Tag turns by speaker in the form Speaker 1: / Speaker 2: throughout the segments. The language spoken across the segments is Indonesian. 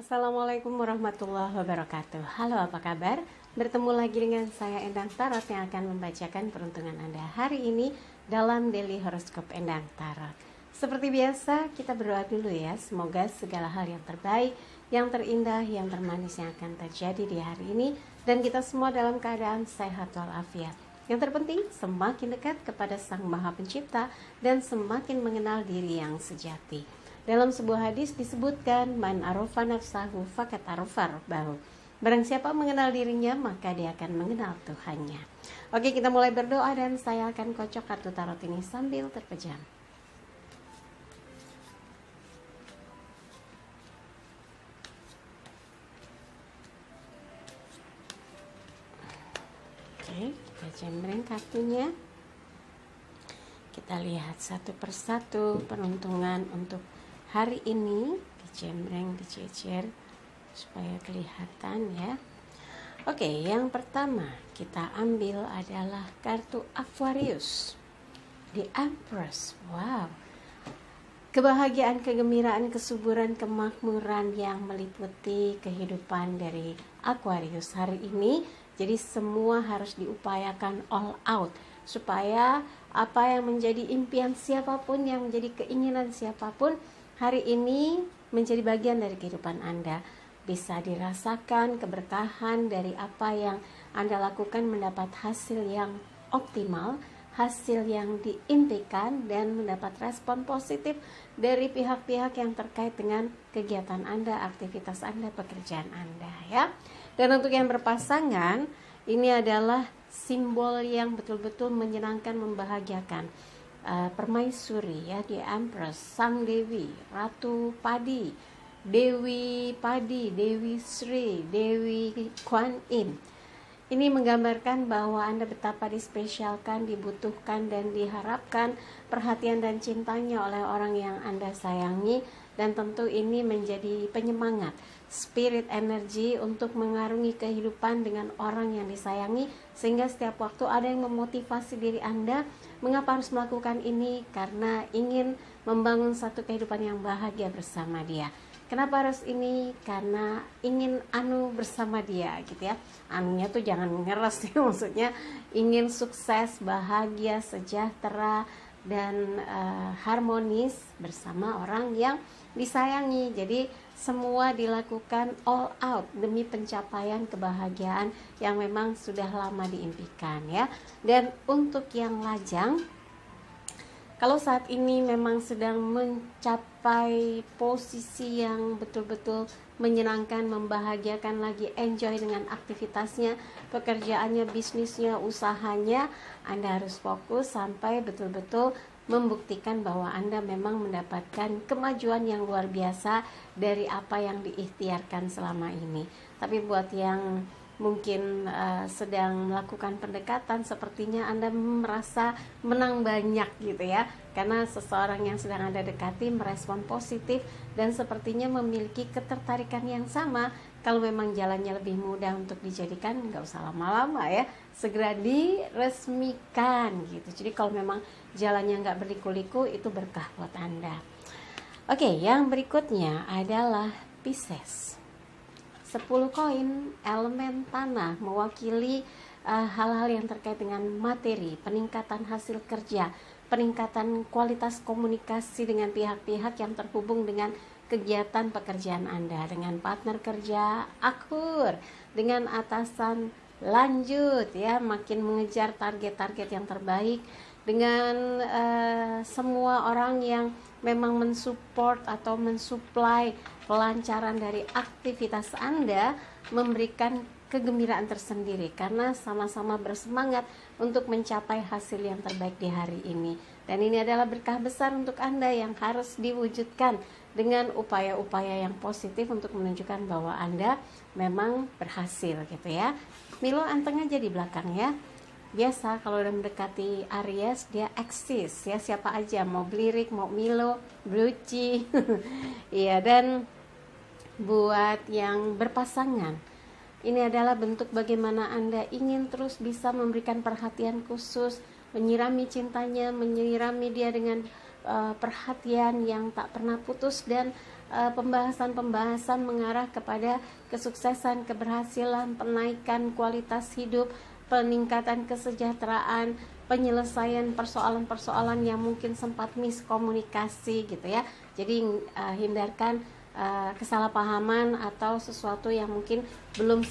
Speaker 1: Assalamualaikum warahmatullahi wabarakatuh. Halo, apa kabar? Bertemu lagi dengan saya Endang Tarot yang akan membacakan peruntungan Anda hari ini dalam Daily Horoscope Endang Tarot. Seperti biasa, kita berdoa dulu ya. Semoga segala hal yang terbaik, yang terindah, yang termanis yang akan terjadi di hari ini, dan kita semua dalam keadaan sehat walafiat. Yang terpenting, semakin dekat kepada Sang Maha Pencipta dan semakin mengenal diri yang sejati. Dalam sebuah hadis disebutkan, man arofa nafsahu fakat arofa rabbahu. Barang siapa mengenal dirinya, maka dia akan mengenal Tuhannya. Oke, kita mulai berdoa dan saya akan kocok kartu tarot ini sambil terpejam. Oke, kita cembreng kartunya. Kita lihat satu persatu peruntungan untuk hari ini, dicembreng, dicecer supaya kelihatan ya. Oke, yang pertama kita ambil adalah kartu Aquarius, The Empress. Wow, kebahagiaan, kegembiraan, kesuburan, kemakmuran yang meliputi kehidupan dari Aquarius hari ini. Jadi semua harus diupayakan all out supaya apa yang menjadi impian siapapun, yang menjadi keinginan siapapun hari ini menjadi bagian dari kehidupan Anda. Bisa dirasakan keberkahan dari apa yang Anda lakukan, mendapat hasil yang optimal, hasil yang diimpikan, dan mendapat respon positif dari pihak-pihak yang terkait dengan kegiatan Anda, aktivitas Anda, pekerjaan Anda ya. Dan untuk yang berpasangan, ini adalah simbol yang betul-betul menyenangkan, membahagiakan. Permaisuri ya, di Empress, Sang Dewi, Ratu Padi, Dewi Padi, Dewi Sri, Dewi Kuan Im. Ini menggambarkan bahwa Anda betapa dispesialkan, dibutuhkan, dan diharapkan perhatian dan cintanya oleh orang yang Anda sayangi. Dan tentu ini menjadi penyemangat, spirit energi untuk mengarungi kehidupan dengan orang yang disayangi. Sehingga setiap waktu ada yang memotivasi diri Anda. Mengapa harus melakukan ini? Karena ingin membangun satu kehidupan yang bahagia bersama dia. Kenapa harus ini? Karena ingin bersama dia gitu ya. Anunya tuh jangan ngeres ya, maksudnya ingin sukses, bahagia, sejahtera, dan harmonis bersama orang yang disayangi. Jadi semua dilakukan all out demi pencapaian kebahagiaan yang memang sudah lama diimpikan ya. Dan untuk yang lajang, kalau saat ini memang sedang mencapai posisi yang betul-betul menyenangkan, membahagiakan, lagi enjoy dengan aktivitasnya, pekerjaannya, bisnisnya, usahanya, Anda harus fokus sampai betul-betul membuktikan bahwa Anda memang mendapatkan kemajuan yang luar biasa dari apa yang diikhtiarkan selama ini. Tapi buat yang mungkin sedang melakukan pendekatan, sepertinya Anda merasa menang banyak gitu ya, karena seseorang yang sedang Anda dekati merespon positif dan sepertinya memiliki ketertarikan yang sama. Kalau memang jalannya lebih mudah untuk dijadikan, nggak usah lama-lama ya, segera diresmikan gitu. Jadi kalau memang jalannya nggak berliku-liku, itu berkah buat Anda. Oke, yang berikutnya adalah Pisces. 10 koin, elemen tanah, mewakili hal-hal yang terkait dengan materi, peningkatan hasil kerja, peningkatan kualitas komunikasi dengan pihak-pihak yang terhubung dengan kegiatan pekerjaan Anda, dengan partner kerja akur, dengan atasan lanjut ya, makin mengejar target-target yang terbaik, dengan semua orang yang memang mensupport atau mensuplai kelancaran dari aktivitas Anda, memberikan kegembiraan tersendiri karena sama-sama bersemangat untuk mencapai hasil yang terbaik di hari ini. Dan ini adalah berkah besar untuk Anda yang harus diwujudkan dengan upaya-upaya yang positif untuk menunjukkan bahwa Anda memang berhasil gitu ya. Milo anteng aja di belakang ya. Biasa kalau udah mendekati Aries dia eksis ya, siapa aja, mau Blirik, mau Milo, Bluci. Iya, dan buat yang berpasangan, ini adalah bentuk bagaimana Anda ingin terus bisa memberikan perhatian khusus, menyirami cintanya, menyirami dia dengan perhatian yang tak pernah putus, dan pembahasan-pembahasan mengarah kepada kesuksesan, keberhasilan, penaikan kualitas hidup, peningkatan kesejahteraan, penyelesaian persoalan-persoalan yang mungkin sempat miskomunikasi gitu ya. Jadi hindarkan kesalahpahaman atau sesuatu yang mungkin belum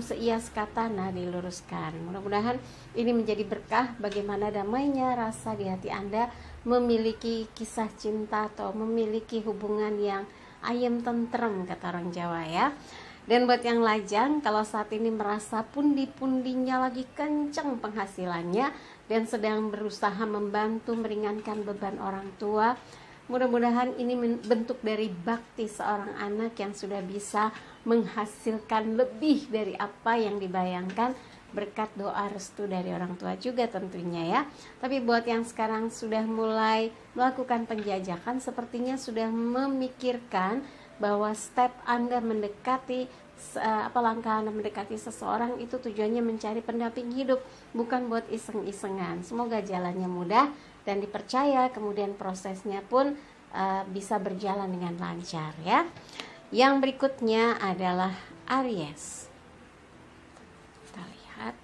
Speaker 1: seias kata, nah diluruskan. Mudah-mudahan ini menjadi berkah bagaimana damainya rasa di hati Anda memiliki kisah cinta atau memiliki hubungan yang ayem tentrem, kata orang Jawa ya. Dan buat yang lajang, kalau saat ini merasa pundi-pundinya lagi kenceng penghasilannya dan sedang berusaha membantu meringankan beban orang tua, mudah-mudahan ini bentuk dari bakti seorang anak yang sudah bisa menghasilkan lebih dari apa yang dibayangkan, berkat doa restu dari orang tua juga tentunya ya. Tapi buat yang sekarang sudah mulai melakukan penjajakan, sepertinya sudah memikirkan bahwa step Anda mendekati langkah Anda mendekati seseorang itu tujuannya mencari pendamping hidup, bukan buat iseng-isengan. Semoga jalannya mudah dan dipercaya, kemudian prosesnya pun bisa berjalan dengan lancar ya. Yang berikutnya adalah Aries. Kita lihat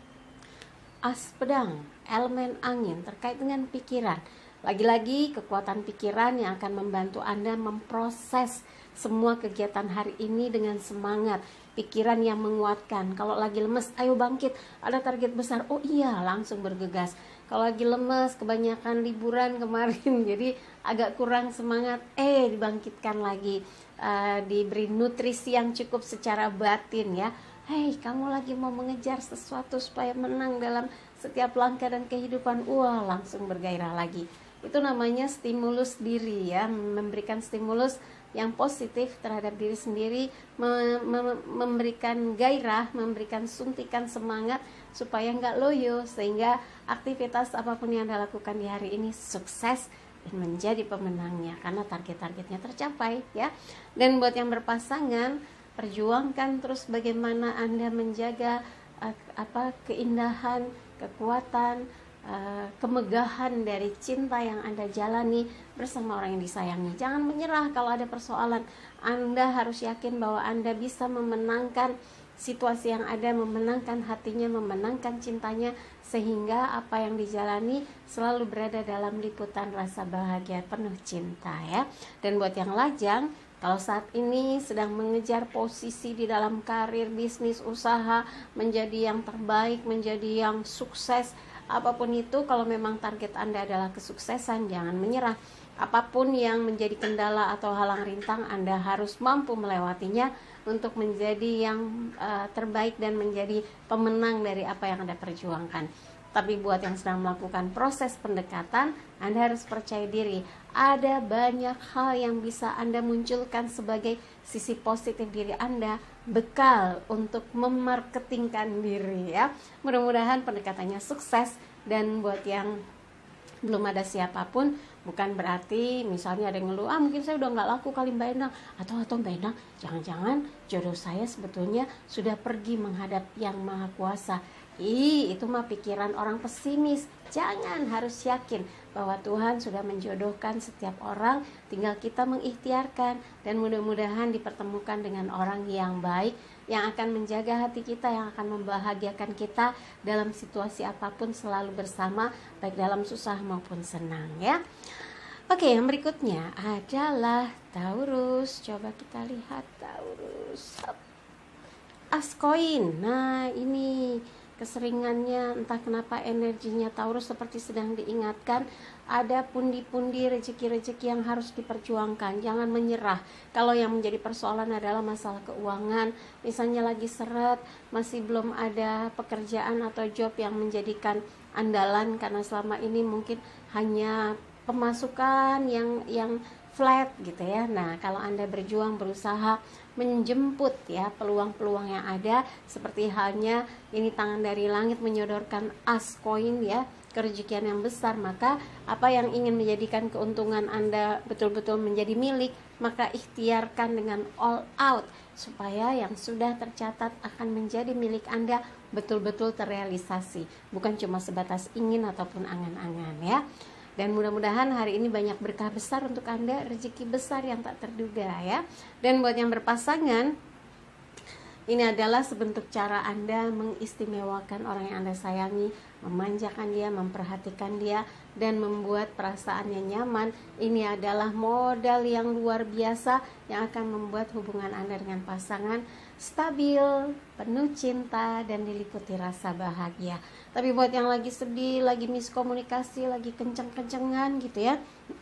Speaker 1: as pedang, elemen angin, terkait dengan pikiran. Lagi-lagi kekuatan pikiran yang akan membantu Anda memproses semua kegiatan hari ini dengan semangat, pikiran yang menguatkan. Kalau lagi lemes, ayo bangkit, ada target besar, oh iya, langsung bergegas. Kalau lagi lemes, kebanyakan liburan kemarin jadi agak kurang semangat, dibangkitkan lagi, diberi nutrisi yang cukup secara batin ya. Hei, kamu lagi mau mengejar sesuatu supaya menang dalam setiap langkah dan kehidupan, wah langsung bergairah lagi. Itu namanya stimulus diri ya, memberikan stimulus yang positif terhadap diri sendiri, memberikan gairah, memberikan suntikan semangat supaya nggak loyo, sehingga aktivitas apapun yang Anda lakukan di hari ini sukses dan menjadi pemenangnya karena target-targetnya tercapai ya. Dan buat yang berpasangan, perjuangkan terus bagaimana Anda menjaga keindahan, kekuatan, kemegahan dari cinta yang Anda jalani bersama orang yang disayangi. Jangan menyerah kalau ada persoalan. Anda harus yakin bahwa Anda bisa memenangkan situasi yang ada, memenangkan hatinya, memenangkan cintanya, sehingga apa yang dijalani selalu berada dalam liputan rasa bahagia penuh cinta ya. Dan buat yang lajang, kalau saat ini sedang mengejar posisi di dalam karir, bisnis, usaha, menjadi yang terbaik, menjadi yang sukses, apapun itu, kalau memang target Anda adalah kesuksesan, jangan menyerah. Apapun yang menjadi kendala atau halang rintang, Anda harus mampu melewatinya untuk menjadi yang terbaik dan menjadi pemenang dari apa yang Anda perjuangkan. Tapi buat yang sedang melakukan proses pendekatan, Anda harus percaya diri. Ada banyak hal yang bisa Anda munculkan sebagai sisi positif diri Anda, bekal untuk memarketingkan diri ya. Mudah-mudahan pendekatannya sukses. Dan buat yang belum ada siapapun, bukan berarti misalnya ada yang ngeluh, mungkin saya udah nggak laku kali Mbak Endang, atau Mbak Endang, jangan-jangan jodoh saya sebetulnya sudah pergi menghadap Yang Maha Kuasa. Itu mah pikiran orang pesimis. Jangan, harus yakin bahwa Tuhan sudah menjodohkan setiap orang, tinggal kita mengikhtiarkan, dan mudah-mudahan dipertemukan dengan orang yang baik, yang akan menjaga hati kita, yang akan membahagiakan kita dalam situasi apapun, selalu bersama, baik dalam susah maupun senang ya. Oke, yang berikutnya adalah Taurus. Coba kita lihat Taurus. As koin. Nah, ini keseringannya, entah kenapa energinya Taurus seperti sedang diingatkan, ada pundi-pundi rezeki-rezeki yang harus diperjuangkan. Jangan menyerah. Kalau yang menjadi persoalan adalah masalah keuangan, misalnya lagi seret, masih belum ada pekerjaan atau job yang menjadikan andalan karena selama ini mungkin hanya pemasukan yang flat gitu ya. Nah, kalau Anda berjuang, berusaha menjemput ya peluang-peluang yang ada, seperti halnya ini tangan dari langit menyodorkan as koin ya, kerejekian yang besar, maka apa yang ingin menjadikan keuntungan Anda betul-betul menjadi milik, maka ikhtiarkan dengan all out supaya yang sudah tercatat akan menjadi milik Anda betul-betul terrealisasi, bukan cuma sebatas ingin ataupun angan-angan ya. Dan mudah-mudahan hari ini banyak berkah besar untuk Anda, rezeki besar yang tak terduga ya. Dan buat yang berpasangan, ini adalah sebentuk cara Anda mengistimewakan orang yang Anda sayangi, memanjakan dia, memperhatikan dia, dan membuat perasaannya nyaman. Ini adalah modal yang luar biasa yang akan membuat hubungan Anda dengan pasangan stabil, penuh cinta, dan diliputi rasa bahagia. Tapi buat yang lagi sedih, lagi miskomunikasi, lagi kenceng-kencengan gitu ya,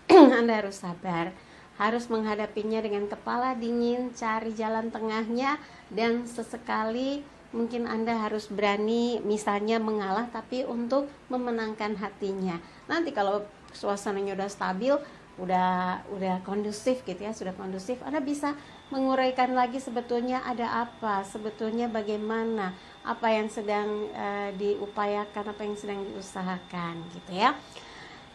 Speaker 1: Anda harus sabar, harus menghadapinya dengan kepala dingin, cari jalan tengahnya, dan sesekali mungkin Anda harus berani misalnya mengalah tapi untuk memenangkan hatinya. Nanti kalau suasananya udah stabil, udah kondusif gitu ya, sudah kondusif, Anda bisa menguraikan lagi sebetulnya ada apa, sebetulnya bagaimana, apa yang sedang diupayakan, apa yang sedang diusahakan gitu ya.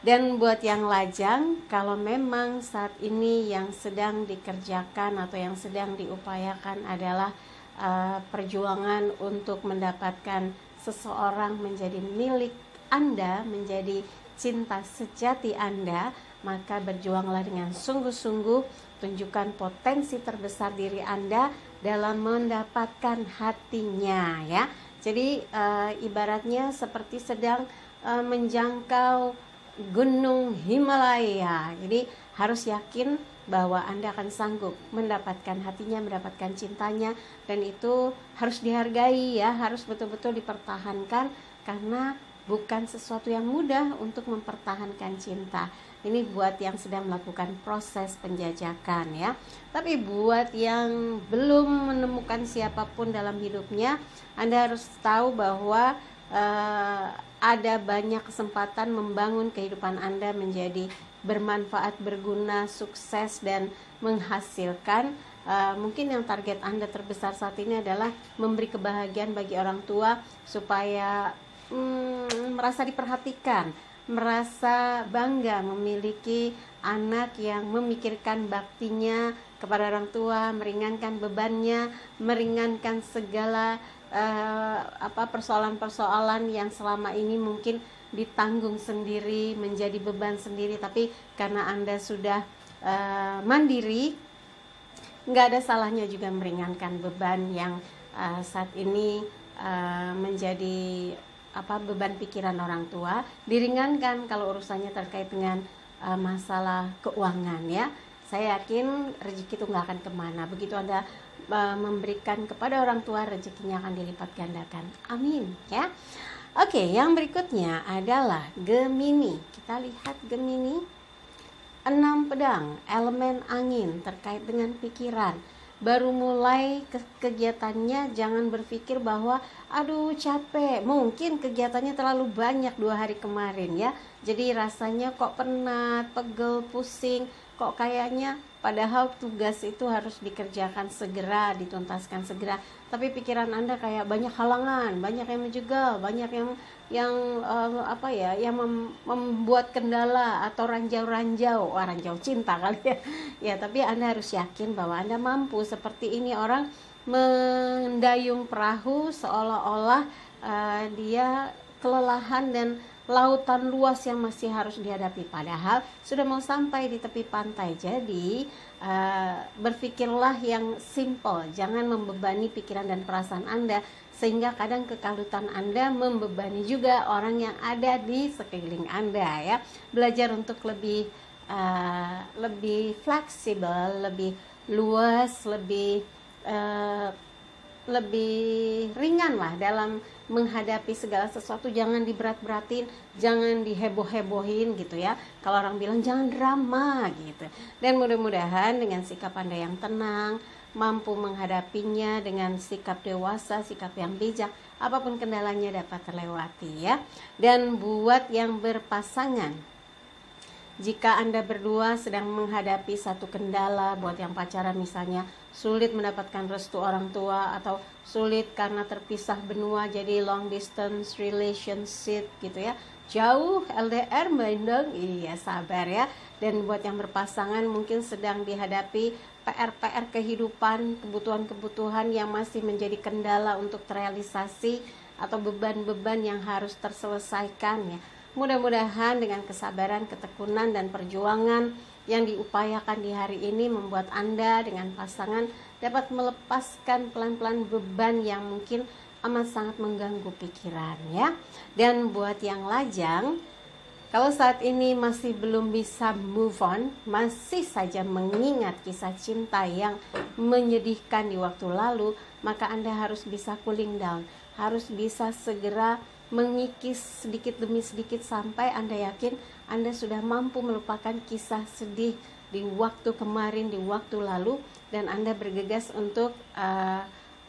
Speaker 1: Dan buat yang lajang, kalau memang saat ini yang sedang dikerjakan atau yang sedang diupayakan adalah perjuangan untuk mendapatkan seseorang menjadi milik Anda, menjadi cinta sejati Anda, maka berjuanglah dengan sungguh-sungguh, tunjukkan potensi terbesar diri Anda dalam mendapatkan hatinya ya. Jadi ibaratnya seperti sedang menjangkau Gunung Himalaya. Jadi harus yakin bahwa Anda akan sanggup mendapatkan hatinya, mendapatkan cintanya, dan itu harus dihargai ya, harus betul-betul dipertahankan karena bukan sesuatu yang mudah untuk mempertahankan cinta. Ini buat yang sedang melakukan proses penjajakan ya. Tapi buat yang belum menemukan siapapun dalam hidupnya, Anda harus tahu bahwa ada banyak kesempatan membangun kehidupan Anda menjadi bermanfaat, berguna, sukses, dan menghasilkan. Mungkin yang target Anda terbesar saat ini adalah memberi kebahagiaan bagi orang tua supaya merasa diperhatikan, merasa bangga memiliki anak yang memikirkan baktinya kepada orang tua, meringankan bebannya, meringankan segala persoalan-persoalan yang selama ini mungkin ditanggung sendiri, menjadi beban sendiri. Tapi karena Anda sudah mandiri, nggak ada salahnya juga meringankan beban yang saat ini menjadi beban pikiran orang tua. Diringankan kalau urusannya terkait dengan masalah keuangan ya. Saya yakin rezeki itu nggak akan kemana. Begitu Anda memberikan kepada orang tua, rezekinya akan dilipat gandakan. Amin ya. Oke, yang berikutnya adalah Gemini. Kita lihat Gemini. 6 pedang, elemen angin, terkait dengan pikiran. Baru mulai kegiatannya, jangan berpikir bahwa aduh capek, mungkin kegiatannya terlalu banyak 2 hari kemarin ya, jadi rasanya kok penat, pegel, pusing, kok kayaknya padahal tugas itu harus dikerjakan segera, dituntaskan segera, tapi pikiran Anda kayak banyak halangan, banyak yang menjegal, banyak yang membuat kendala atau ranjau cinta kali ya. Ya, tapi Anda harus yakin bahwa Anda mampu. Seperti ini orang mendayung perahu seolah-olah dia kelelahan dan lautan luas yang masih harus dihadapi, padahal sudah mau sampai di tepi pantai. Jadi berpikirlah yang simple, jangan membebani pikiran dan perasaan Anda sehingga kadang kekalutan Anda membebani juga orang yang ada di sekeliling Anda ya. Belajar untuk lebih fleksibel, lebih luas, lebih ringan lah dalam menghadapi segala sesuatu. Jangan diberat-beratin, jangan diheboh-hebohin gitu ya. Kalau orang bilang jangan drama gitu. Dan mudah-mudahan dengan sikap Anda yang tenang, mampu menghadapinya dengan sikap dewasa, sikap yang bijak, apapun kendalanya dapat terlewati ya. Dan buat yang berpasangan, jika Anda berdua sedang menghadapi satu kendala, buat yang pacaran misalnya sulit mendapatkan restu orang tua atau sulit karena terpisah benua, jadi long distance relationship gitu ya, jauh LDR mendeng, iya sabar ya. Dan buat yang berpasangan mungkin sedang dihadapi PR kehidupan, kebutuhan-kebutuhan yang masih menjadi kendala untuk terrealisasi atau beban-beban yang harus terselesaikan ya. Mudah-mudahan dengan kesabaran, ketekunan, dan perjuangan yang diupayakan di hari ini membuat Anda dengan pasangan dapat melepaskan pelan-pelan beban yang mungkin amat sangat mengganggu pikiran ya. Dan buat yang lajang, kalau saat ini masih belum bisa move on, masih saja mengingat kisah cinta yang menyedihkan di waktu lalu, maka Anda harus bisa cooling down, harus bisa segera mengikis sedikit demi sedikit sampai Anda yakin Anda sudah mampu melupakan kisah sedih di waktu kemarin, di waktu lalu, dan Anda bergegas untuk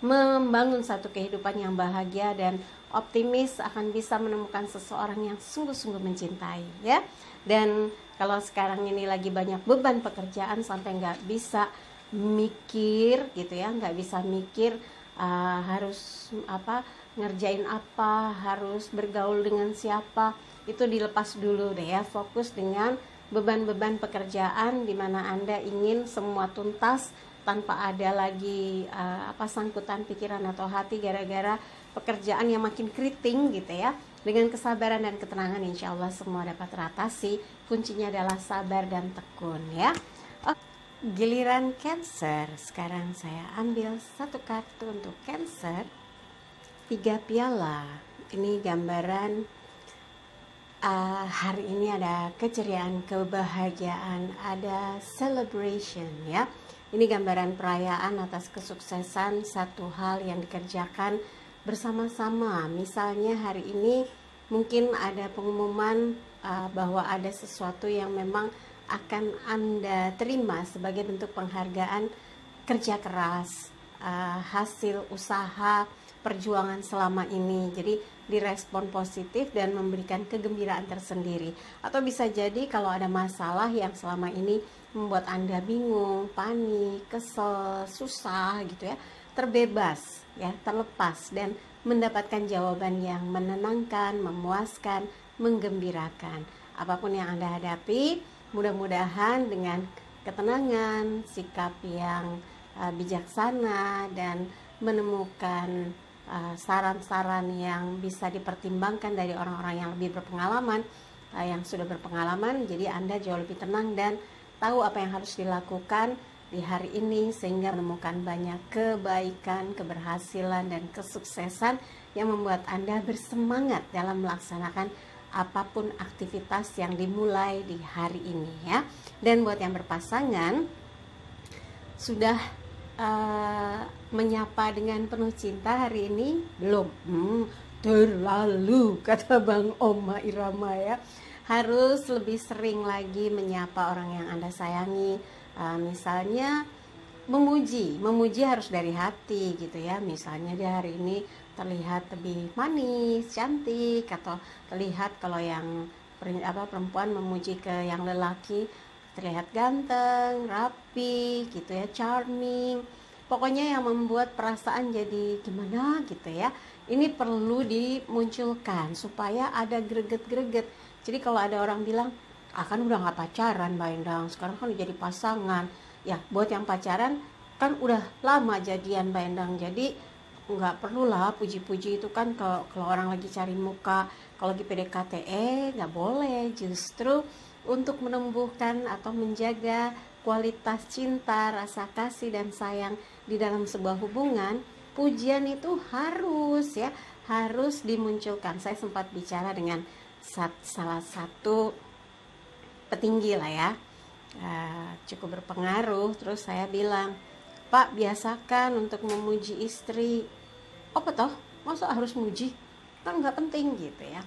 Speaker 1: membangun satu kehidupan yang bahagia dan optimis akan bisa menemukan seseorang yang sungguh-sungguh mencintai ya. Dan kalau sekarang ini lagi banyak beban pekerjaan sampai nggak bisa mikir gitu ya, nggak bisa mikir harus ngerjain apa, harus bergaul dengan siapa, itu dilepas dulu deh ya, fokus dengan beban-beban pekerjaan di mana Anda ingin semua tuntas tanpa ada lagi sangkutan pikiran atau hati gara-gara pekerjaan yang makin keriting gitu ya. Dengan kesabaran dan ketenangan insya Allah semua dapat teratasi. Kuncinya adalah sabar dan tekun ya. Giliran Cancer, sekarang saya ambil satu kartu untuk Cancer. 3 piala. Ini gambaran hari ini ada keceriaan, kebahagiaan, ada celebration ya. Ini gambaran perayaan atas kesuksesan satu hal yang dikerjakan bersama-sama. Misalnya hari ini mungkin ada pengumuman bahwa ada sesuatu yang memang akan Anda terima sebagai bentuk penghargaan kerja keras, hasil usaha perjuangan selama ini. Jadi direspon positif dan memberikan kegembiraan tersendiri. Atau bisa jadi kalau ada masalah yang selama ini membuat Anda bingung, panik, kesel, susah gitu ya, terbebas ya, terlepas dan mendapatkan jawaban yang menenangkan, memuaskan, menggembirakan. Apapun yang Anda hadapi, mudah-mudahan dengan ketenangan, sikap yang bijaksana dan menemukan saran-saran yang bisa dipertimbangkan dari orang-orang yang lebih berpengalaman, yang sudah berpengalaman, jadi Anda jauh lebih tenang dan tahu apa yang harus dilakukan di hari ini sehingga menemukan banyak kebaikan, keberhasilan dan kesuksesan yang membuat Anda bersemangat dalam melaksanakan apapun aktivitas yang dimulai di hari ini ya. Dan buat yang berpasangan sudah menyapa dengan penuh cinta hari ini belum? Terlalu, kata Bang Oma Irama ya. Harus lebih sering lagi menyapa orang yang Anda sayangi. Misalnya memuji harus dari hati gitu ya. Misalnya dia hari ini terlihat lebih manis, cantik, atau terlihat kalau yang perempuan memuji ke yang lelaki terlihat ganteng, rapi gitu ya, charming. Pokoknya yang membuat perasaan jadi gimana gitu ya. Ini perlu dimunculkan supaya ada greget-greget. Jadi kalau ada orang bilang, kan udah gak pacaran Mbak Endang, sekarang kan udah jadi pasangan. Ya buat yang pacaran kan udah lama jadian Mbak Endang, jadi nggak perlulah puji-puji itu kan kalau orang lagi cari muka, kalau lagi PDKT nggak boleh. Justru untuk menumbuhkan atau menjaga kualitas cinta, rasa kasih dan sayang di dalam sebuah hubungan, pujian itu harus dimunculkan. Saya sempat bicara dengan salah satu petinggi lah ya, cukup berpengaruh. Terus saya bilang, Pak, biasakan untuk memuji istri. Apa toh? Masa harus muji? Kan nggak penting gitu ya.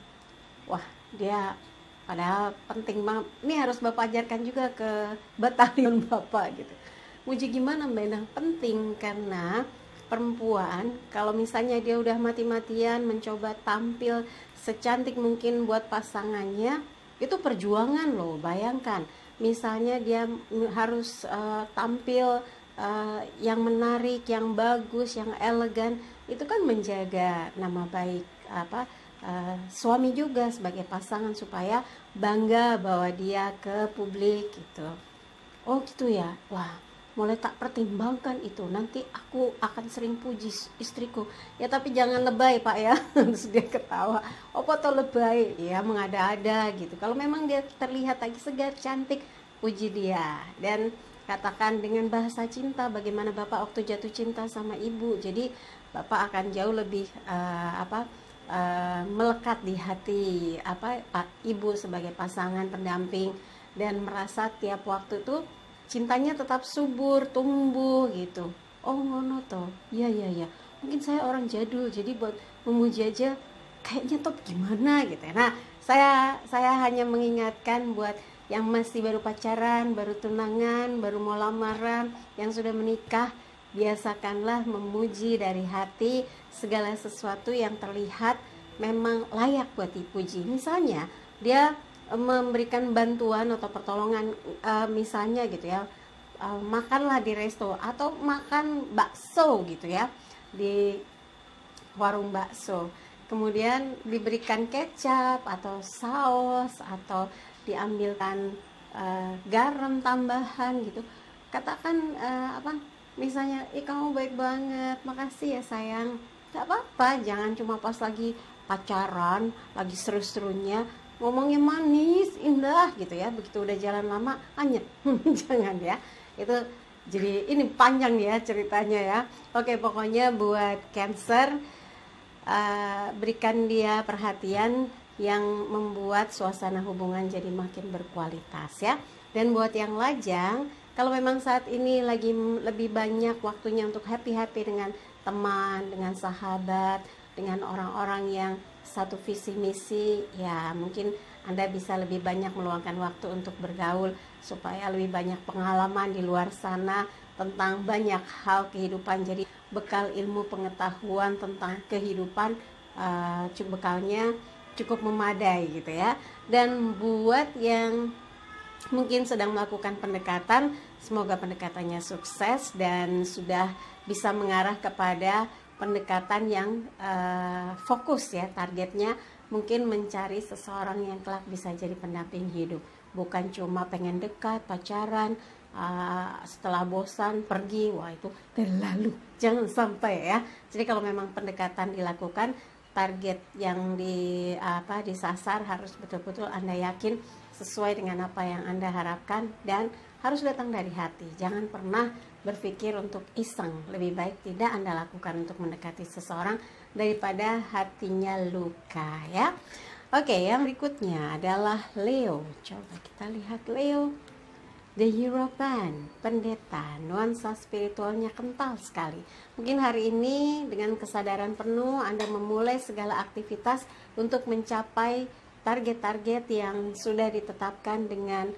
Speaker 1: Wah, dia padahal penting banget. Ini harus Bapak ajarkan juga ke batalion Bapak gitu. Muji gimana Mbak Endang? Penting karena perempuan kalau misalnya dia udah mati-matian mencoba tampil secantik mungkin buat pasangannya, itu perjuangan loh. Bayangkan, misalnya dia harus tampil yang menarik, yang bagus, yang elegan, itu kan menjaga nama baik suami juga sebagai pasangan supaya bangga bawa dia ke publik gitu. Oh gitu ya. Wah, mulai tak pertimbangkan itu, nanti aku akan sering puji istriku. Ya tapi jangan lebay Pak ya. Terus dia ketawa, apa tuh lebay? Ya mengada-ada gitu. Kalau memang dia terlihat lagi segar, cantik, puji dia. Dan katakan dengan bahasa cinta, bagaimana Bapak waktu jatuh cinta sama ibu. Jadi Bapak akan jauh lebih melekat di hati ibu sebagai pasangan pendamping, dan merasa tiap waktu tuh cintanya tetap subur, tumbuh gitu. Oh ngono toh, iya iya ya. Mungkin saya orang jadul, jadi buat memuji aja kayaknya top gimana gitu ya. Nah, saya hanya mengingatkan buat yang masih baru pacaran, baru tunangan, baru mau lamaran, yang sudah menikah, biasakanlah memuji dari hati segala sesuatu yang terlihat memang layak buat dipuji. Misalnya dia memberikan bantuan atau pertolongan, misalnya gitu ya, makanlah di resto atau makan bakso gitu ya di warung bakso, kemudian diberikan kecap atau saus atau diambilkan garam tambahan gitu. Katakan misalnya, kamu baik banget, makasih ya sayang. Gak apa-apa, jangan cuma pas lagi pacaran, lagi seru-serunya ngomongnya manis, indah gitu ya, begitu udah jalan lama anyet. Jangan ya, itu jadi ini panjang ya ceritanya ya. Oke, pokoknya buat Cancer, berikan dia perhatian yang membuat suasana hubungan jadi makin berkualitas ya. Dan buat yang lajang, kalau memang saat ini lagi lebih banyak waktunya untuk happy-happy dengan teman, dengan sahabat, dengan orang-orang yang satu visi misi, ya mungkin Anda bisa lebih banyak meluangkan waktu untuk bergaul supaya lebih banyak pengalaman di luar sana tentang banyak hal kehidupan. Jadi bekal ilmu pengetahuan tentang kehidupan, bekalnya cukup memadai gitu ya. Dan buat yang mungkin sedang melakukan pendekatan, semoga pendekatannya sukses dan sudah bisa mengarah kepada pendekatan yang fokus ya. Targetnya mungkin mencari seseorang yang kelak bisa jadi pendamping hidup, bukan cuma pengen dekat, pacaran, setelah bosan pergi. Wah, itu terlalu, jangan sampai ya. Jadi kalau memang pendekatan dilakukan, target yang disasar harus betul-betul Anda yakin sesuai dengan apa yang Anda harapkan, dan harus datang dari hati. Jangan pernah berpikir untuk iseng. Lebih baik tidak Anda lakukan untuk mendekati seseorang daripada hatinya luka ya. Oke, yang berikutnya adalah Leo. Coba kita lihat Leo. The Hierophant, pendeta, nuansa spiritualnya kental sekali. Mungkin hari ini dengan kesadaran penuh Anda memulai segala aktivitas untuk mencapai target-target yang sudah ditetapkan dengan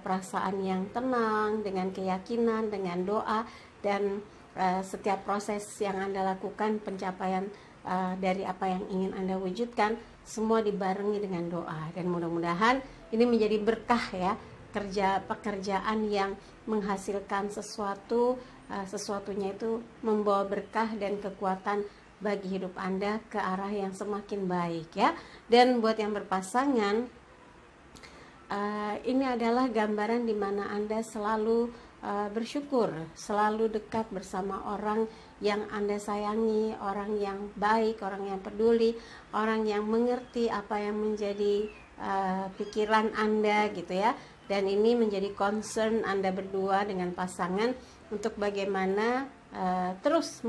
Speaker 1: perasaan yang tenang, dengan keyakinan, dengan doa, dan setiap proses yang Anda lakukan, pencapaian dari apa yang ingin Anda wujudkan, semua dibarengi dengan doa. Dan mudah-mudahan ini menjadi berkah ya, pekerjaan yang menghasilkan sesuatunya itu membawa berkah dan kekuatan bagi hidup Anda ke arah yang semakin baik ya. Dan buat yang berpasangan, ini adalah gambaran di mana Anda selalu bersyukur, selalu dekat bersama orang yang Anda sayangi, orang yang baik, orang yang peduli, orang yang mengerti apa yang menjadi pikiran Anda gitu ya. Dan ini menjadi concern Anda berdua dengan pasangan untuk bagaimana terus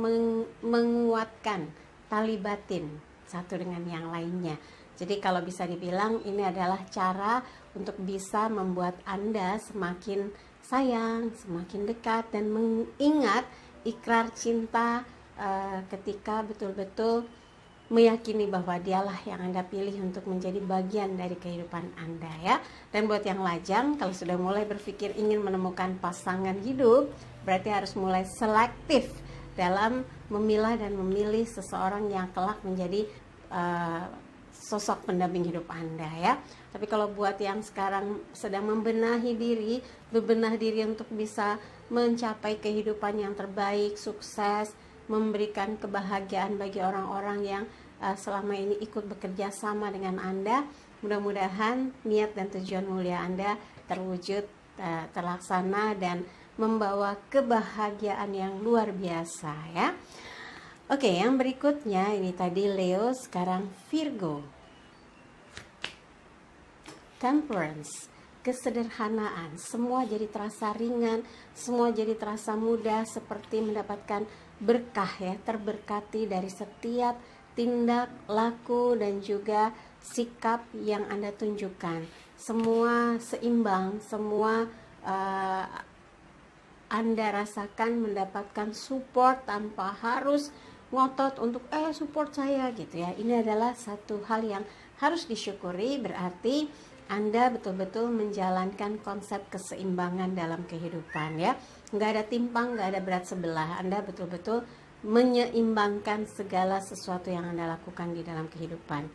Speaker 1: menguatkan tali batin satu dengan yang lainnya. Jadi kalau bisa dibilang ini adalah cara untuk bisa membuat Anda semakin sayang, semakin dekat, dan mengingat ikrar cinta ketika betul-betul meyakini bahwa dialah yang Anda pilih untuk menjadi bagian dari kehidupan Anda ya. Dan buat yang lajang, kalau sudah mulai berpikir ingin menemukan pasangan hidup, berarti harus mulai selektif dalam memilah dan memilih seseorang yang kelak menjadi sosok pendamping hidup Anda ya. Tapi kalau buat yang sekarang sedang membenahi diri, berbenah diri untuk bisa mencapai kehidupan yang terbaik, sukses, memberikan kebahagiaan bagi orang-orang yang selama ini ikut bekerja sama dengan Anda, mudah-mudahan niat dan tujuan mulia Anda terwujud, terlaksana, dan membawa kebahagiaan yang luar biasa ya. Oke, yang berikutnya ini tadi Leo, sekarang Virgo. Temperance, kesederhanaan, semua jadi terasa ringan, semua jadi terasa mudah, seperti mendapatkan berkah ya, terberkati dari setiap tindak laku dan juga sikap yang Anda tunjukkan. Semua seimbang, semua Anda rasakan mendapatkan support tanpa harus ngotot untuk support saya gitu ya. Ini adalah satu hal yang harus disyukuri, berarti Anda betul-betul menjalankan konsep keseimbangan dalam kehidupan ya. Nggak ada timpang, nggak ada berat sebelah. Anda betul-betul menyeimbangkan segala sesuatu yang Anda lakukan di dalam kehidupan.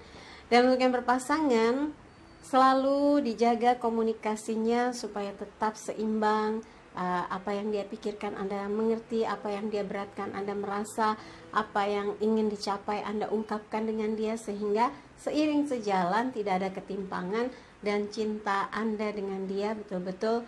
Speaker 1: Dan untuk yang berpasangan, selalu dijaga komunikasinya supaya tetap seimbang. Apa yang dia pikirkan Anda mengerti, apa yang dia beratkan Anda merasa, apa yang ingin dicapai Anda ungkapkan dengan dia, sehingga seiring sejalan tidak ada ketimpangan dan cinta Anda dengan dia betul-betul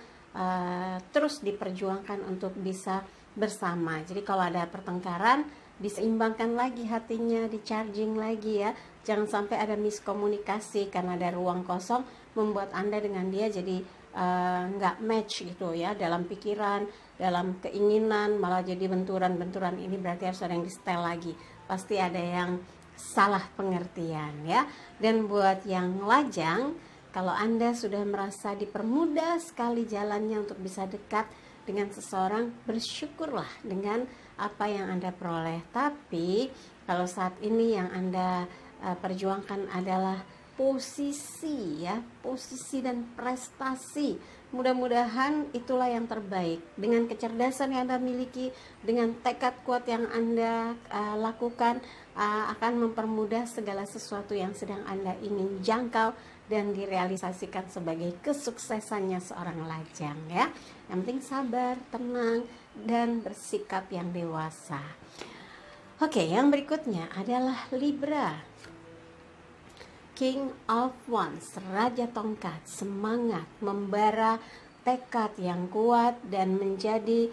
Speaker 1: terus diperjuangkan untuk bisa bersama. Jadi kalau ada pertengkaran, diseimbangkan lagi hatinya, di-charging lagi ya. Jangan sampai ada miskomunikasi karena ada ruang kosong membuat Anda dengan dia jadi nggak match gitu ya, dalam pikiran, dalam keinginan, malah jadi benturan-benturan. Ini berarti harus ada yang di setel lagi, pasti ada yang salah pengertian ya. Dan buat yang lajang, kalau Anda sudah merasa dipermudah sekali jalannya untuk bisa dekat dengan seseorang, bersyukurlah dengan apa yang Anda peroleh. Tapi kalau saat ini yang Anda perjuangkan adalah posisi ya, posisi dan prestasi, mudah-mudahan itulah yang terbaik. Dengan kecerdasan yang Anda miliki, dengan tekad kuat yang Anda lakukan, akan mempermudah segala sesuatu yang sedang Anda ingin jangkau dan direalisasikan sebagai kesuksesannya seorang lajang ya. Yang penting sabar, tenang, dan bersikap yang dewasa. Oke, yang berikutnya adalah Libra. King of Wands, Raja Tongkat, semangat, membara, tekad yang kuat, dan menjadi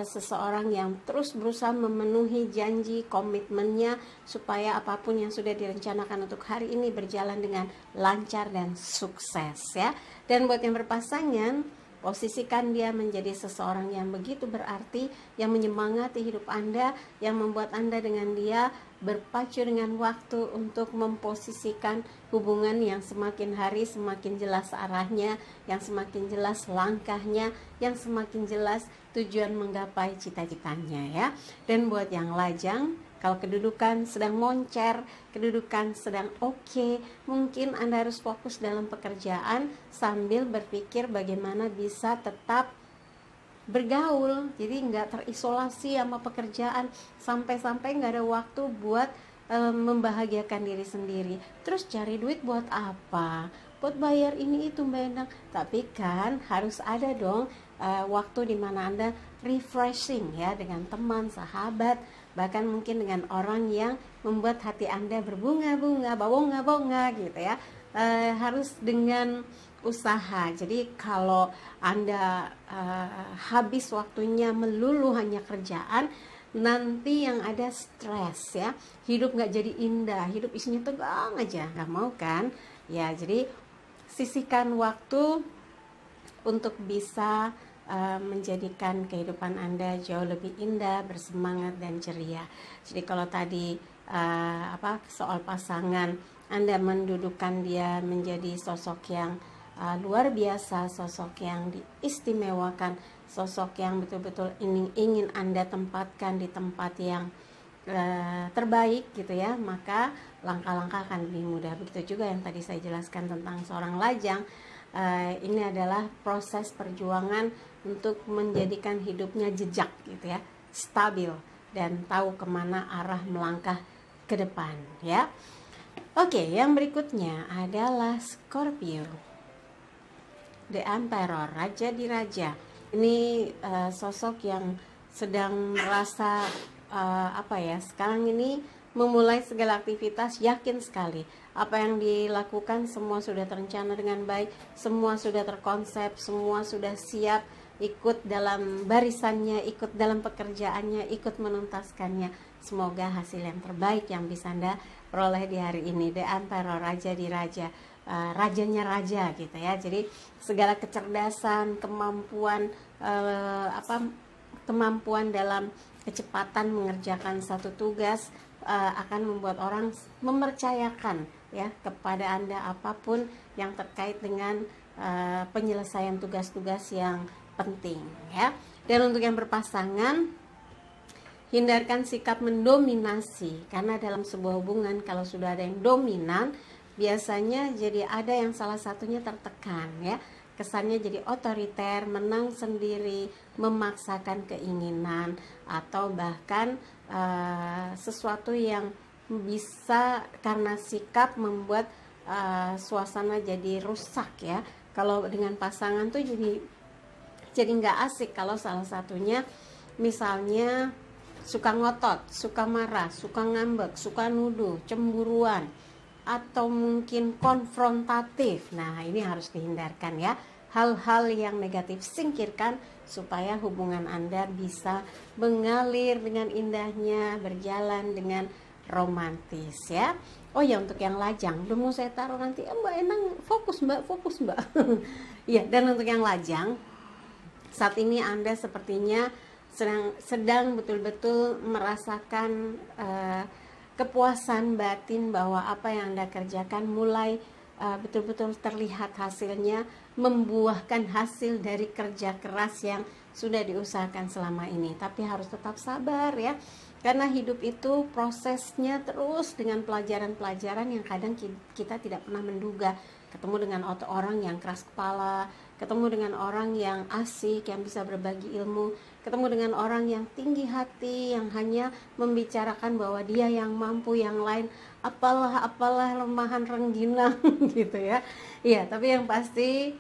Speaker 1: seseorang yang terus berusaha memenuhi janji, komitmennya, supaya apapun yang sudah direncanakan untuk hari ini berjalan dengan lancar dan sukses ya. Dan buat yang berpasangan, posisikan dia menjadi seseorang yang begitu berarti, yang menyemangati hidup Anda, yang membuat Anda dengan dia berpacu dengan waktu untuk memposisikan hubungan yang semakin hari semakin jelas arahnya, yang semakin jelas langkahnya, yang semakin jelas tujuan menggapai cita-citanya ya. Dan buat yang lajang, kalau kedudukan sedang moncer, kedudukan sedang oke, mungkin Anda harus fokus dalam pekerjaan sambil berpikir bagaimana bisa tetap bergaul, jadi nggak terisolasi sama pekerjaan, sampai-sampai nggak ada waktu buat membahagiakan diri sendiri. Terus cari duit buat apa? Buat bayar ini itu Mbak Endang. Tapi kan harus ada dong waktu di mana Anda refreshing ya, dengan teman, sahabat, bahkan mungkin dengan orang yang membuat hati Anda berbunga-bunga, babonga-bonga gitu ya. Harus dengan usaha. Jadi kalau Anda habis waktunya melulu hanya kerjaan, nanti yang ada stres ya, hidup nggak jadi indah, hidup isinya tegang aja, nggak mau kan ya. Jadi sisihkan waktu untuk bisa menjadikan kehidupan Anda jauh lebih indah, bersemangat dan ceria. Jadi kalau tadi soal pasangan, Anda mendudukan dia menjadi sosok yang luar biasa, sosok yang diistimewakan, sosok yang betul-betul ingin Anda tempatkan di tempat yang terbaik gitu ya, maka langkah-langkah akan lebih mudah. Begitu juga yang tadi saya jelaskan tentang seorang lajang. Ini adalah proses perjuangan untuk menjadikan hidupnya jejak gitu ya, stabil, dan tahu kemana arah melangkah ke depan ya. Oke, yang berikutnya adalah Scorpio. The Emperor, Raja Diraja. Ini sosok yang sedang merasa sekarang ini memulai segala aktivitas, yakin sekali apa yang dilakukan semua sudah terencana dengan baik, semua sudah terkonsep, semua sudah siap ikut dalam barisannya, ikut dalam pekerjaannya, ikut menuntaskannya. Semoga hasil yang terbaik yang bisa Anda peroleh di hari ini. The Emperor, raja di raja, rajanya raja gitu ya. Jadi segala kecerdasan, kemampuan kemampuan dalam kecepatan mengerjakan satu tugas akan membuat orang mempercayakan ya kepada Anda apapun yang terkait dengan penyelesaian tugas-tugas yang penting ya. Dan untuk yang berpasangan, hindarkan sikap mendominasi, karena dalam sebuah hubungan kalau sudah ada yang dominan, biasanya jadi ada yang salah satunya tertekan ya. Kesannya jadi otoriter, menang sendiri, memaksakan keinginan, atau bahkan sesuatu yang bisa karena sikap membuat suasana jadi rusak ya. Kalau dengan pasangan tuh jadi nggak asik kalau salah satunya misalnya suka ngotot, suka marah, suka ngambek, suka nuduh, cemburuan, atau mungkin konfrontatif. Nah, ini harus dihindarkan ya. Hal-hal yang negatif singkirkan supaya hubungan Anda bisa mengalir dengan indahnya, berjalan dengan romantis ya. Oh ya, untuk yang lajang belum mau saya taruh nanti. Mbak Enang fokus mbak. Iya, dan untuk yang lajang, saat ini Anda sepertinya sedang betul-betul merasakan kepuasan batin bahwa apa yang Anda kerjakan mulai betul-betul terlihat hasilnya, membuahkan hasil dari kerja keras yang sudah diusahakan selama ini. Tapi harus tetap sabar ya, karena hidup itu prosesnya terus dengan pelajaran-pelajaran yang kadang kita tidak pernah menduga. Ketemu dengan orang yang keras kepala, ketemu dengan orang yang asik, yang bisa berbagi ilmu, ketemu dengan orang yang tinggi hati, yang hanya membicarakan bahwa dia yang mampu, yang lain apalah lemahan rengginang gitu ya. Iya, tapi yang pasti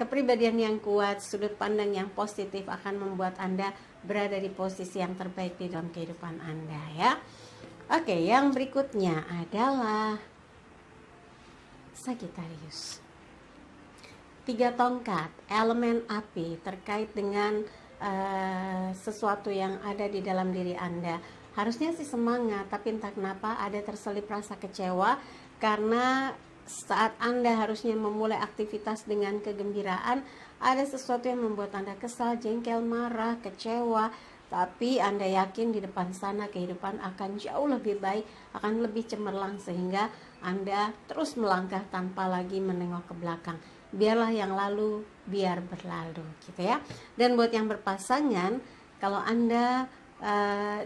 Speaker 1: kepribadian yang kuat, sudut pandang yang positif akan membuat Anda berada di posisi yang terbaik di dalam kehidupan Anda ya. Oke, yang berikutnya adalah Sagittarius. 3 tongkat, elemen api, terkait dengan sesuatu yang ada di dalam diri Anda. Harusnya sih semangat, tapi entah kenapa ada terselip rasa kecewa, karena saat Anda harusnya memulai aktivitas dengan kegembiraan, ada sesuatu yang membuat Anda kesal, jengkel, marah, kecewa. Tapi Anda yakin di depan sana kehidupan akan jauh lebih baik, akan lebih cemerlang, sehingga Anda terus melangkah tanpa lagi menengok ke belakang. Biarlah yang lalu biar berlalu gitu ya. Dan buat yang berpasangan, kalau Anda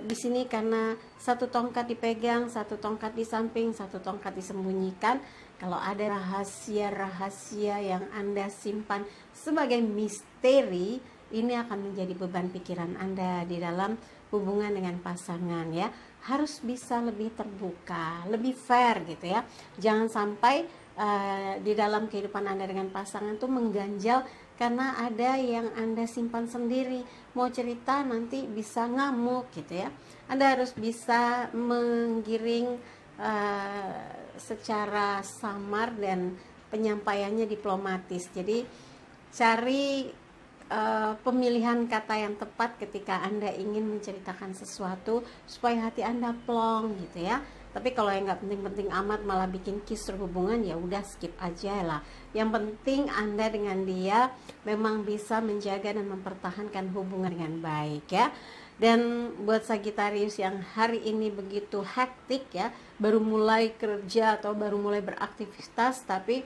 Speaker 1: di sini karena satu tongkat dipegang, satu tongkat di samping, satu tongkat disembunyikan, kalau ada rahasia-rahasia yang Anda simpan sebagai misteri, ini akan menjadi beban pikiran Anda di dalam hubungan dengan pasangan ya. Harus bisa lebih terbuka, lebih fair gitu ya. Jangan sampai di dalam kehidupan Anda dengan pasangan tuh mengganjal karena ada yang Anda simpan sendiri. Mau cerita nanti bisa ngamuk gitu ya. Anda harus bisa menggiring secara samar dan penyampaiannya diplomatis. Jadi cari pemilihan kata yang tepat ketika Anda ingin menceritakan sesuatu supaya hati Anda plong gitu ya. Tapi kalau yang nggak penting-penting amat malah bikin kisruh hubungan, ya udah skip aja lah. Yang penting Anda dengan dia memang bisa menjaga dan mempertahankan hubungan dengan baik ya. Dan buat Sagittarius yang hari ini begitu hektik ya, baru mulai kerja atau baru mulai beraktivitas, tapi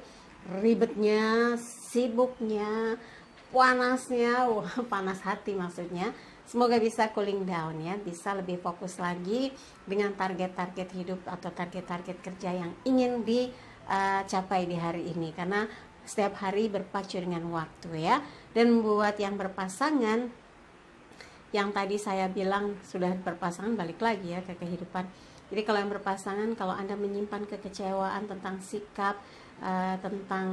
Speaker 1: ribetnya, sibuknya, panasnya, panas hati maksudnya. Semoga bisa cooling down ya, bisa lebih fokus lagi dengan target-target hidup atau target-target kerja yang ingin dicapai di hari ini, karena setiap hari berpacu dengan waktu ya. Dan buat yang berpasangan, yang tadi saya bilang sudah berpasangan, balik lagi ya ke kehidupan. Jadi kalau yang berpasangan, kalau Anda menyimpan kekecewaan tentang sikap, tentang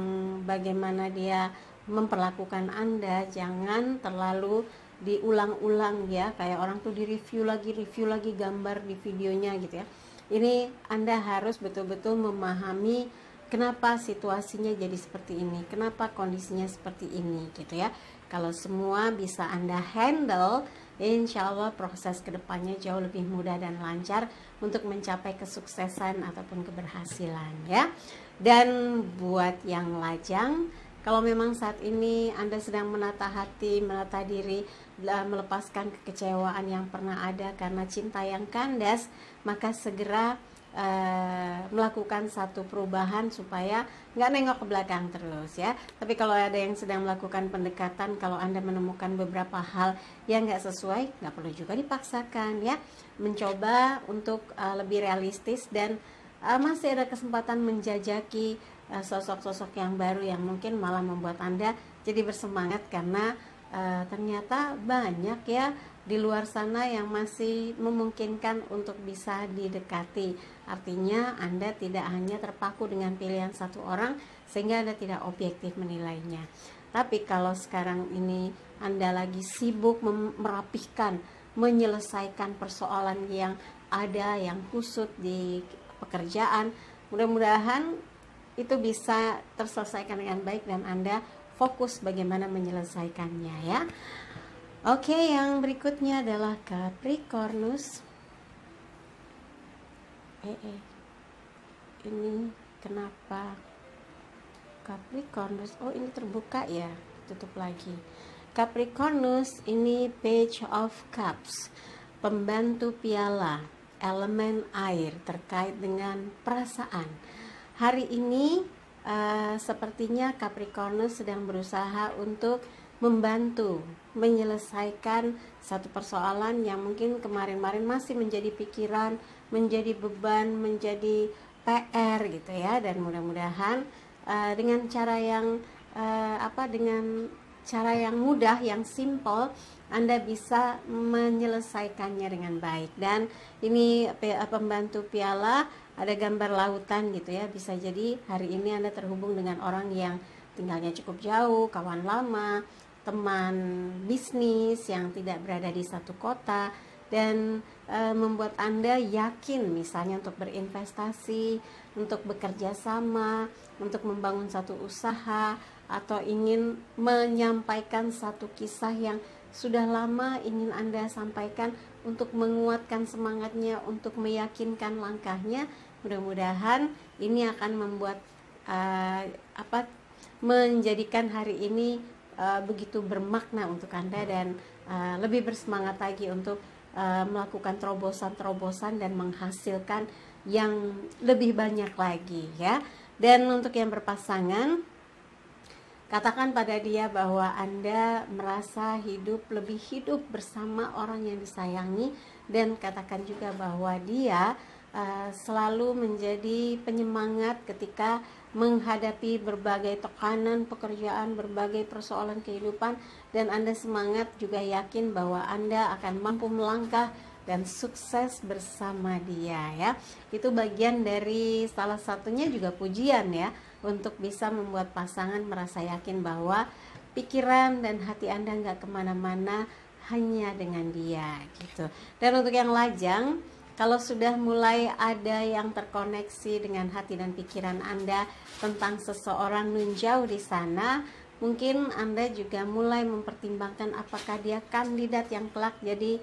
Speaker 1: bagaimana dia memperlakukan Anda, jangan terlalu diulang-ulang ya, kayak orang tuh review lagi gambar di videonya gitu ya. Ini Anda harus betul-betul memahami kenapa situasinya jadi seperti ini, kenapa kondisinya seperti ini gitu ya. Kalau semua bisa Anda handle, insya Allah proses kedepannya jauh lebih mudah dan lancar untuk mencapai kesuksesan ataupun keberhasilan ya. Dan buat yang lajang, kalau memang saat ini Anda sedang menata hati, menata diri, melepaskan kekecewaan yang pernah ada karena cinta yang kandas, maka segera melakukan satu perubahan supaya nggak nengok ke belakang terus ya. Tapi kalau ada yang sedang melakukan pendekatan, kalau Anda menemukan beberapa hal yang nggak sesuai, nggak perlu juga dipaksakan ya. Mencoba untuk lebih realistis dan masih ada kesempatan menjajaki sosok-sosok yang baru yang mungkin malah membuat Anda jadi bersemangat karena ternyata banyak ya di luar sana yang masih memungkinkan untuk bisa didekati. Artinya Anda tidak hanya terpaku dengan pilihan satu orang sehingga Anda tidak objektif menilainya. Tapi kalau sekarang ini Anda lagi sibuk merapihkan, menyelesaikan persoalan yang ada, yang kusut di pekerjaan, mudah-mudahan itu bisa terselesaikan dengan baik dan Anda fokus bagaimana menyelesaikannya ya. Oke, yang berikutnya adalah Capricornus. Ini kenapa Capricornus? Oh, ini terbuka ya, tutup lagi. Capricornus ini Page of Cups, pembantu piala, elemen air terkait dengan perasaan. Hari ini sepertinya Capricornus sedang berusaha untuk membantu menyelesaikan satu persoalan yang mungkin kemarin-kemarin masih menjadi pikiran, menjadi beban, menjadi PR gitu ya. Dan mudah-mudahan dengan cara yang dengan cara yang mudah, yang simple, Anda bisa menyelesaikannya dengan baik. Dan ini pembantu piala, ada gambar lautan gitu ya. Bisa jadi hari ini Anda terhubung dengan orang yang tinggalnya cukup jauh, kawan lama, teman bisnis yang tidak berada di satu kota, dan membuat Anda yakin misalnya untuk berinvestasi, untuk bekerja sama, untuk membangun satu usaha, atau ingin menyampaikan satu kisah yang sudah lama ingin Anda sampaikan untuk menguatkan semangatnya, untuk meyakinkan langkahnya. Mudah-mudahan ini akan membuat menjadikan hari ini begitu bermakna untuk Anda dan lebih bersemangat lagi untuk melakukan terobosan-terobosan dan menghasilkan yang lebih banyak lagi ya. Dan untuk yang berpasangan, katakan pada dia bahwa Anda merasa lebih hidup bersama orang yang disayangi, dan katakan juga bahwa dia selalu menjadi penyemangat ketika menghadapi berbagai tekanan pekerjaan, berbagai persoalan kehidupan, dan Anda semangat juga yakin bahwa Anda akan mampu melangkah dan sukses bersama dia ya. Itu bagian dari salah satunya juga pujian ya, untuk bisa membuat pasangan merasa yakin bahwa pikiran dan hati Anda nggak kemana-mana, hanya dengan dia gitu. Dan untuk yang lajang, kalau sudah mulai ada yang terkoneksi dengan hati dan pikiran Anda tentang seseorang nun jauh di sana, mungkin Anda juga mulai mempertimbangkan apakah dia kandidat yang kelak jadi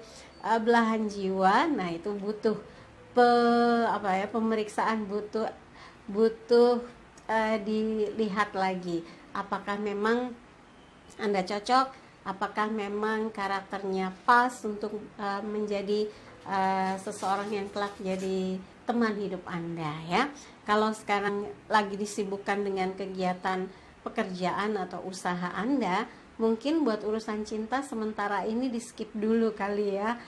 Speaker 1: belahan jiwa. Nah, itu butuh pemeriksaan, butuh dilihat lagi apakah memang Anda cocok, apakah memang karakternya pas untuk menjadi seseorang yang kelak jadi teman hidup Anda ya. Kalau sekarang lagi disibukkan dengan kegiatan pekerjaan atau usaha Anda, mungkin buat urusan cinta sementara ini di skip dulu kali ya.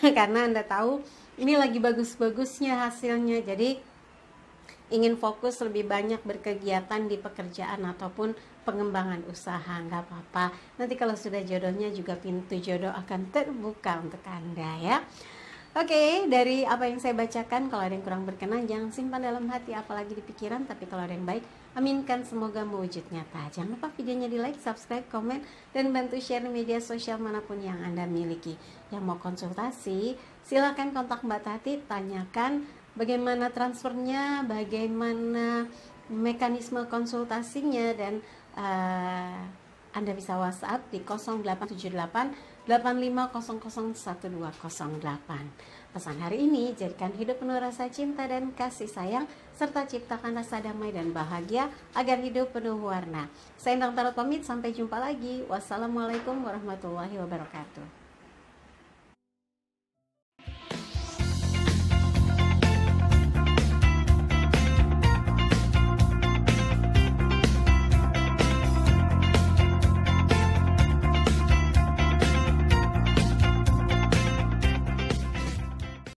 Speaker 1: Karena Anda tahu ini lagi bagus-bagusnya hasilnya, jadi ingin fokus lebih banyak berkegiatan di pekerjaan ataupun pengembangan usaha. Nggak apa-apa, nanti kalau sudah jodohnya juga pintu jodoh akan terbuka untuk Anda ya. Oke, dari apa yang saya bacakan, kalau ada yang kurang berkenan jangan simpan dalam hati apalagi di pikiran, tapi kalau ada yang baik, aminkan semoga mewujud nyata. Jangan lupa videonya di like, subscribe, komen, dan bantu share di media sosial manapun yang Anda miliki. Yang mau konsultasi, silakan kontak Mbak Tati, tanyakan bagaimana transfernya, bagaimana mekanisme konsultasinya, dan Anda bisa WhatsApp di 0878 85001208. Pesan hari ini, jadikan hidup penuh rasa cinta dan kasih sayang, serta ciptakan rasa damai dan bahagia agar hidup penuh warna. Saya Endang Tarot pamit, sampai jumpa lagi. Wassalamualaikum warahmatullahi wabarakatuh.